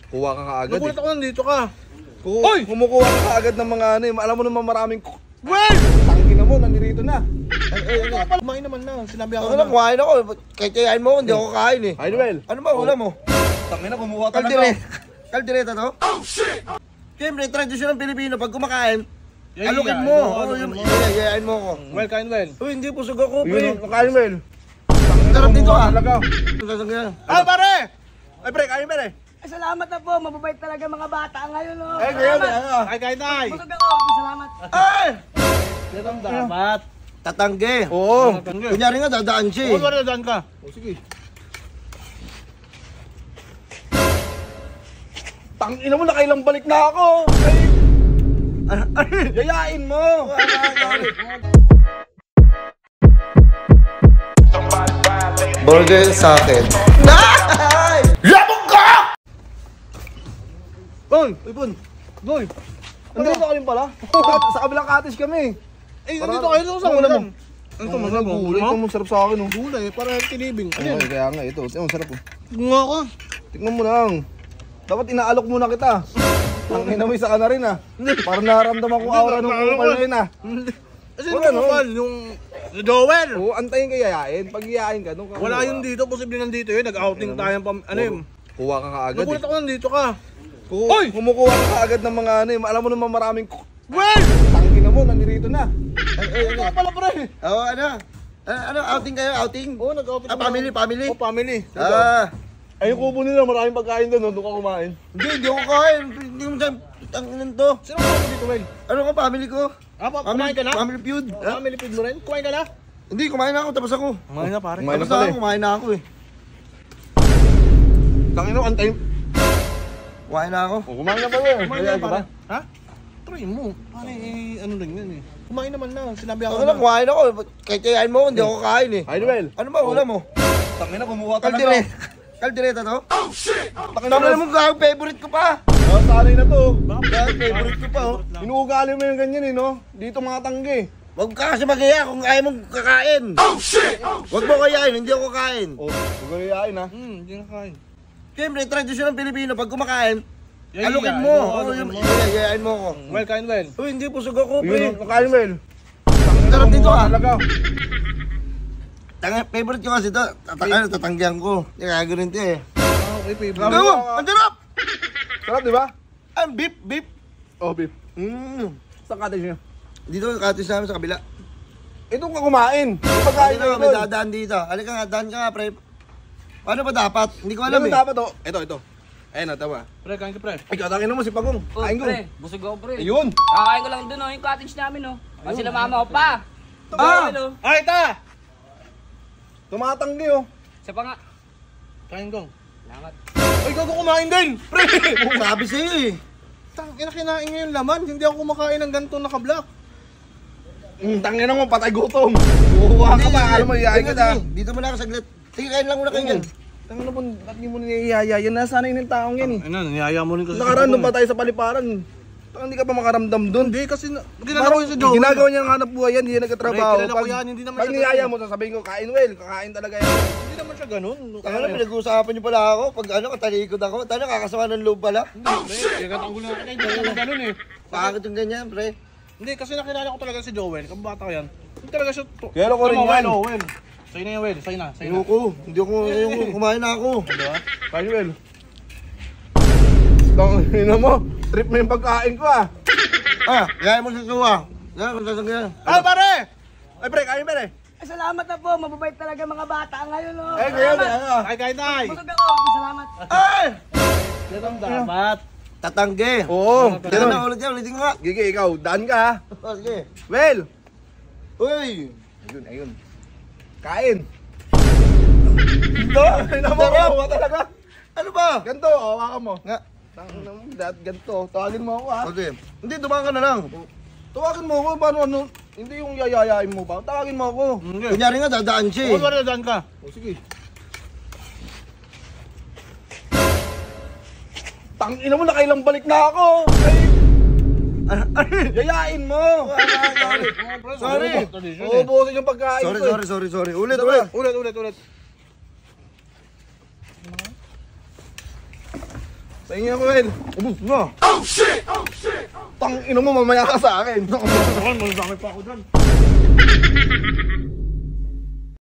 Kuha ka kaagad eh. Nagulat ako nandito ka. Hoy! Kumukuha ka kaagad ng mga ano eh. Alam mo naman maraming... Well! Tangina mo, nandito na. Kumain naman na. Sinabi ako Ako lang, kumain ako. Kahit kayain mo, hindi ako kain eh. Ay, Noel. Ano ba ulam mo? Tangina, kumuha talaga. Kaldereta to? Oh shit! Siyempre, tradisyon ng Pilipino, pag kumakain, Yeah, alukin yeah, mo. ano, Yayain mo ako. Well, kain well. Uy, hindi busog ako, pre. Yun, kain Noel. Sarap dito ah. Talaga. Ah, pare! Ay, pre, kain pre. Ay, salamat na po. Mababait talaga mga bata ngayon, no? Ay, ngayon, ano? Ay, kain tay! Busog ako. Salamat. Ay! Ganun dapat. Tatangge. Oo. Kunyari nga, dadaan siya Oo, eh. wala dyan ka. O, sige. Tangina mo, nakailang balik na ako. Ay, yayain mo. Burger sa akin. Labog ka! Boy, Pun. Boy. Andito ka rin pala. Sa kabilang cottage kami. Eh, nandito kayo sa Ano ulam mo? mo. Ano ito, Mga gulay. Ito masarap sa akin. Gulay, para tinibing. Ano, kaya nga ito. Ito masarap. Nga ka. Tikman mo lang. Dapat inaalok muna kita. Ang inamoy sa ka na rin ah. Para naramdaman ko aura ng kupal na yun ah. Kasi Wala, yung no? kupal, yung Joel. Oo, antayin ka yayain. Pag yayain ka, nung Wala yun dito, posible nandito yun. Nag-outing tayo ng ano yun. Kuha ka kaagad Nagulat eh. ako nandito ka. Hoy! Kumukuha ka kaagad ng mga ano eh. Alam mo naman maraming... Well! Tangina mo, nandito na. Ito ka pala pre. Oo, ano? Ano, outing kayo? Outing? Oo, nag-outing. Family? Oh, family. Ay, yung kubo nila, maraming pagkain doon. Doon ka kumain. Hindi ako kain. Hindi mo dyan. Ang inan to. Sino ka dito, Well? Ano ka, family ko? Ah, kumain ka na? Family feud. Ha? Family feud mo rin? Kumain ka na? Hindi, kumain na ako. Tapos ako. Kumain na pare. Kumain na Tapos pala ako, eh. kumain na ako eh. Tangina mo, antayin. Kumain na ako. Kumain na pala eh. Kumain Yayain na ka pare. ba? Ha? Try mo. Pare, ano rin yan eh. Kumain naman na. Sinabi ako Ako lang, kumain ako. Kahit kayain mo, hindi ako kain eh. Ay, Noel. Ano ba ulam mo? Tangina, kumuha talaga. Kaldereta to? Oh shit! Tangina Tama mo ka, favorite ko pa. Oh, sanay na to. Favorite ko pa oh. Inuugali mo yung ganyan eh, no? Dito mga tanggi. Huwag ka kasi mag-iya kung ayaw mong kakain. Oh shit! Huwag mo kayain, hindi ako kain. Oh, huwag ka yayain ha. hindi na kain. Siyempre, tradisyon ng Pilipino, pag kumakain, Yeah, alukin yeah, mo. ano, alukin mo. Yayain mo ako. Well, kain well. Uy, hindi busog ako, pre. Yun, kain Noel. Sarap dito ah. Talaga. Favorite ko kasi ito, tatanggihan ko. Hindi kaya ganun ito eh. Ah, okay, favorite. Ano? Ang sarap! Sarap, di ba? Ang beef. Oh, beef. Saan cottage niyo? Dito yung cottage namin sa kabila. Ito ka kumain. Yung pagkain Dito, na may ito. dadaan dito. Halika nga, daan ka nga, pre. Paano ba dapat? Hindi ko Alam alam mo eh. dapat to. Ito. Ayun na, tama. Pre, kain ka pre. Ay, katangin mo si Pagong. Oh, Kain ko. pre. Busog ako, pre. Ayun. Kakain ko lang dun, oh. Yung cottage namin, oh. Kasi na mama ko pa. Ah! Ano? Ay, ta! Tumatanggi oh. Siya pa nga. Kain ko. Salamat. Ay, gago kumain din! Pre! Sabi sa'yo eh. Tangina, kinain ngayon laman. Hindi ako kumakain ng ganito naka-block. Tangin mo, patay gutom. Kuha ka pa. Alam mo, iyayin ka na. Dito mo na ako saglit. Sige, kain lang muna kayo yan. Tangin mo, ba't di mo niyayaya? Yan nasanay ng taong yan eh. Ano, niyaya mo rin kasi. Nakarandom pa tayo sa paliparan. Hindi ka pa makaramdam doon. Hindi, kasi ginagawa ko yun sa Joel. Ginagawa niya ng hanap buhay yan, hindi nagkatrabaho. Pre, kilala ko yan, hindi naman Pag siya niyaya ganun. mo, sasabihin ko, kain Well, kakain talaga yan. Hindi naman siya ganun. Ano, pinag-uusapan niyo pala ako. Pag ano, katalikod ako. Tayo nakakasama ng loob pala. Pre, katanggol na kita. Hindi naman ganun eh. Bakit yung ganyan, pre? Hindi, kasi nakilala ko talaga si Joel. Kabata ko yan. Hindi talaga siya. Kaya ko rin yan. Well. Sa'yo na yan, Well. Sa'yo na. Ayoko. Hindi ako, kumain na ako. Kain Well. Tangina mo, trip mo yung pagkain ko ah. Kaya mo sa suwa. Yan, kung sasagyan. Ah, pare! Ay, pre, kain pre. Ay, salamat na po. Mababait talaga mga bata ngayon, oh. Ay, ngayon, ano? Ay, kain tay! Busog ako. Salamat. Ay! Ganun dapat. Tatangge. Oo. Ganun na ulit yan, ulitin ko nga. Gigi, ikaw, daan ka ah. Sige. Well. Uy! Ayun. Kain. Ito, naman talaga. Ano ba? Ganto, hawakan mo. Nga. Tangina mo, ganto. Tawagin mo ako ah. Okay. Hindi, dumaan ka na lang. Tawagin mo ako, paano ano? Hindi yung yayayain mo ba? Tawagin mo ako. Kunyari nga, dadaan siya Oo, eh. wala dyan ka. O, sige. Tangina mo, nakailang balik na ako. Ay, yayain mo. Sorry. Uubusin yung pagkain ko eh. Sorry. Ulit. Ulit. Pahingi ako, Well. Ubus na. Oh shit! Tang ino mo, mamaya ka sa akin. Malasakit pa ako dyan.